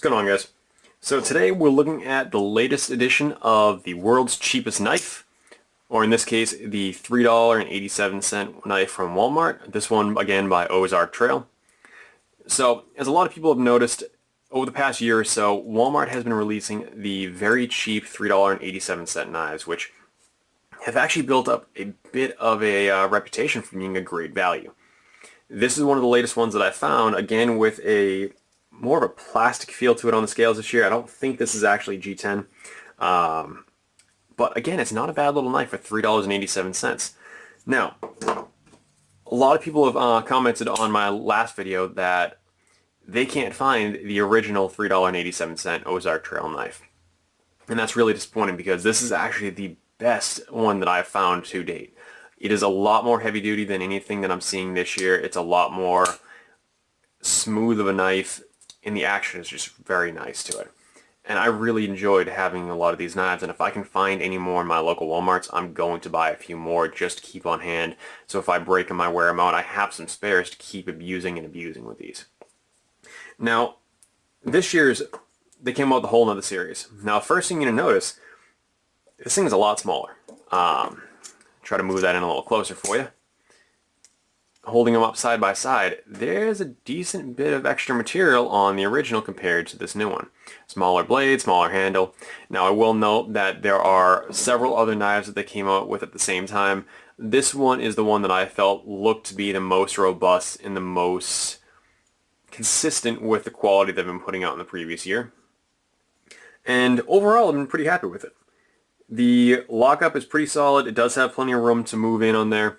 What's going on, guys? So today we're looking at the latest edition of the world's cheapest knife, or in this case the $3.87 knife from Walmart. This one again by Ozark Trail. So as a lot of people have noticed, over the past year or so, Walmart has been releasing the very cheap $3.87 knives, which have actually built up a bit of a reputation for being a great value. This is one of the latest ones that I found, again with a more of a plastic feel to it on the scales this year. I don't think this is actually G10. But again, it's not a bad little knife for $3.87. Now, a lot of people have commented on my last video that they can't find the original $3.87 Ozark Trail knife. And that's really disappointing because this is actually the best one that I've found to date. It is a lot more heavy duty than anything that I'm seeing this year. It's a lot more smooth of a knife, and the action is just very nice to it. And I really enjoyed having a lot of these knives, and if I can find any more in my local Walmarts, I'm going to buy a few more just to keep on hand. So if I break them, I wear them out, I have some spares to keep abusing with these. Now, this year's, they came out with a whole nother series. Now, first thing you're going to notice, this thing is a lot smaller. Try to move that in a little closer for you. Holding them up side by side, there's a decent bit of extra material on the original compared to this new one. Smaller blade, smaller handle. Now I will note that there are several other knives that they came out with at the same time. This one is the one that I felt looked to be the most robust and the most consistent with the quality they've been putting out in the previous year. And overall, I've been pretty happy with it. The lockup is pretty solid. It does have plenty of room to move in on there.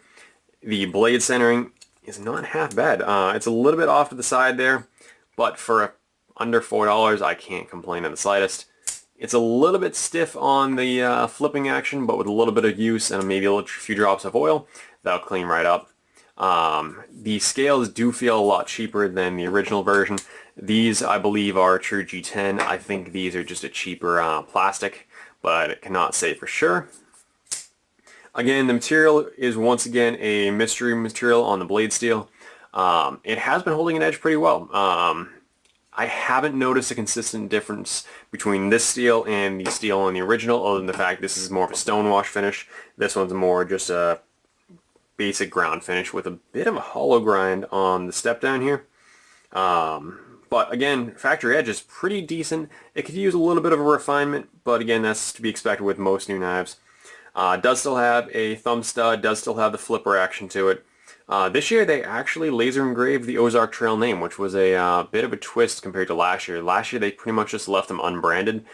The blade centering is not half bad. It's a little bit off to the side there, but for under $4, I can't complain in the slightest. It's a little bit stiff on the flipping action, but with a little bit of use and maybe a few drops of oil, that'll clean right up. The scales do feel a lot cheaper than the original version. These, I believe, are true G10. I think these are just a cheaper plastic, but I cannot say for sure. Again, the material is once again a mystery material on the blade steel. It has been holding an edge pretty well. I haven't noticed a consistent difference between this steel and the steel on the original, other than the fact this is more of a stonewash finish. This one's more just a basic ground finish with a bit of a hollow grind on the step down here. But again, factory edge is pretty decent. It could use a little bit of a refinement, but again, that's to be expected with most new knives. Does still have a thumb stud, does still have the flipper action to it. This year they actually laser engraved the Ozark Trail name, which was a bit of a twist compared to last year. Last year they pretty much just left them unbranded,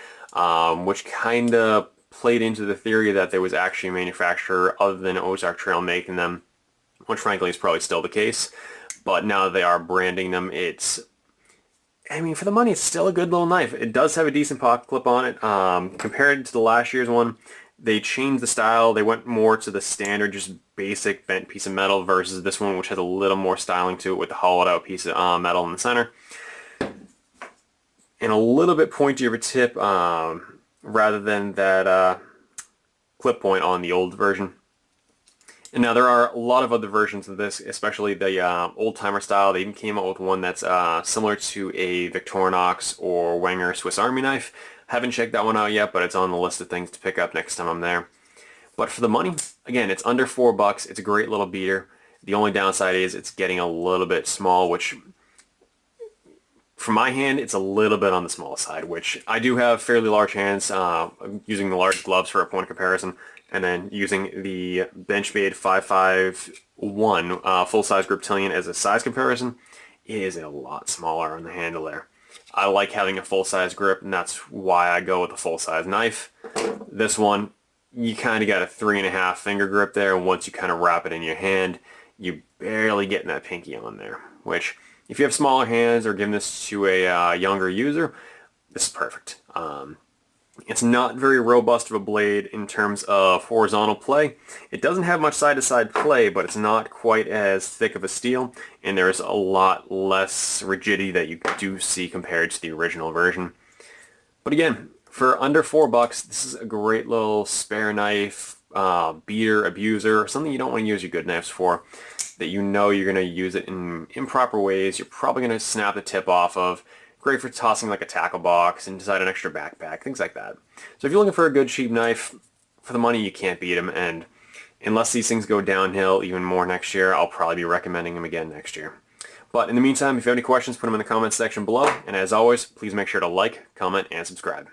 which kind of played into the theory that there was actually a manufacturer other than Ozark Trail making them, which frankly is probably still the case. But now that they are branding them, I mean, for the money, it's still a good little knife. It does have a decent pocket clip on it. Compared to the last year's one, they changed the style. They went more to the standard, just basic bent piece of metal versus this one, which has a little more styling to it with the hollowed out piece of metal in the center. And a little bit pointier of a tip rather than that clip point on the old version. And now there are a lot of other versions of this, especially the old-timer style. They even came out with one that's similar to a Victorinox or Wenger Swiss Army knife. Haven't checked that one out yet, but it's on the list of things to pick up next time I'm there. But for the money, again, it's under $4. It's a great little beater. The only downside is it's getting a little bit small, which for my hand, it's a little bit on the small side, which I do have fairly large hands, using the large gloves for a point of comparison, and then using the Benchmade 551 full-size Griptilian as a size comparison. It is a lot smaller on the handle there. I like having a full-size grip, and that's why I go with a full-size knife. This one, you kind of got a 3.5 finger grip there, and once you kind of wrap it in your hand, you barely getting that pinky on there, which if you have smaller hands or giving this to a younger user, this is perfect. It's not very robust of a blade in terms of horizontal play. It doesn't have much side-to-side play, but it's not quite as thick of a steel, and there's a lot less rigidity that you do see compared to the original version. But again, for under $4, this is a great little spare knife, beater, abuser, something you don't want to use your good knives for, that you know you're going to use it in improper ways. You're probably going to snap the tip off of. Great for tossing like a tackle box inside an extra backpack, things like that. So if you're looking for a good cheap knife, for the money you can't beat them, and unless these things go downhill even more next year, I'll probably be recommending them again next year. But in the meantime, if you have any questions, put them in the comments section below, and as always, please make sure to like, comment, and subscribe.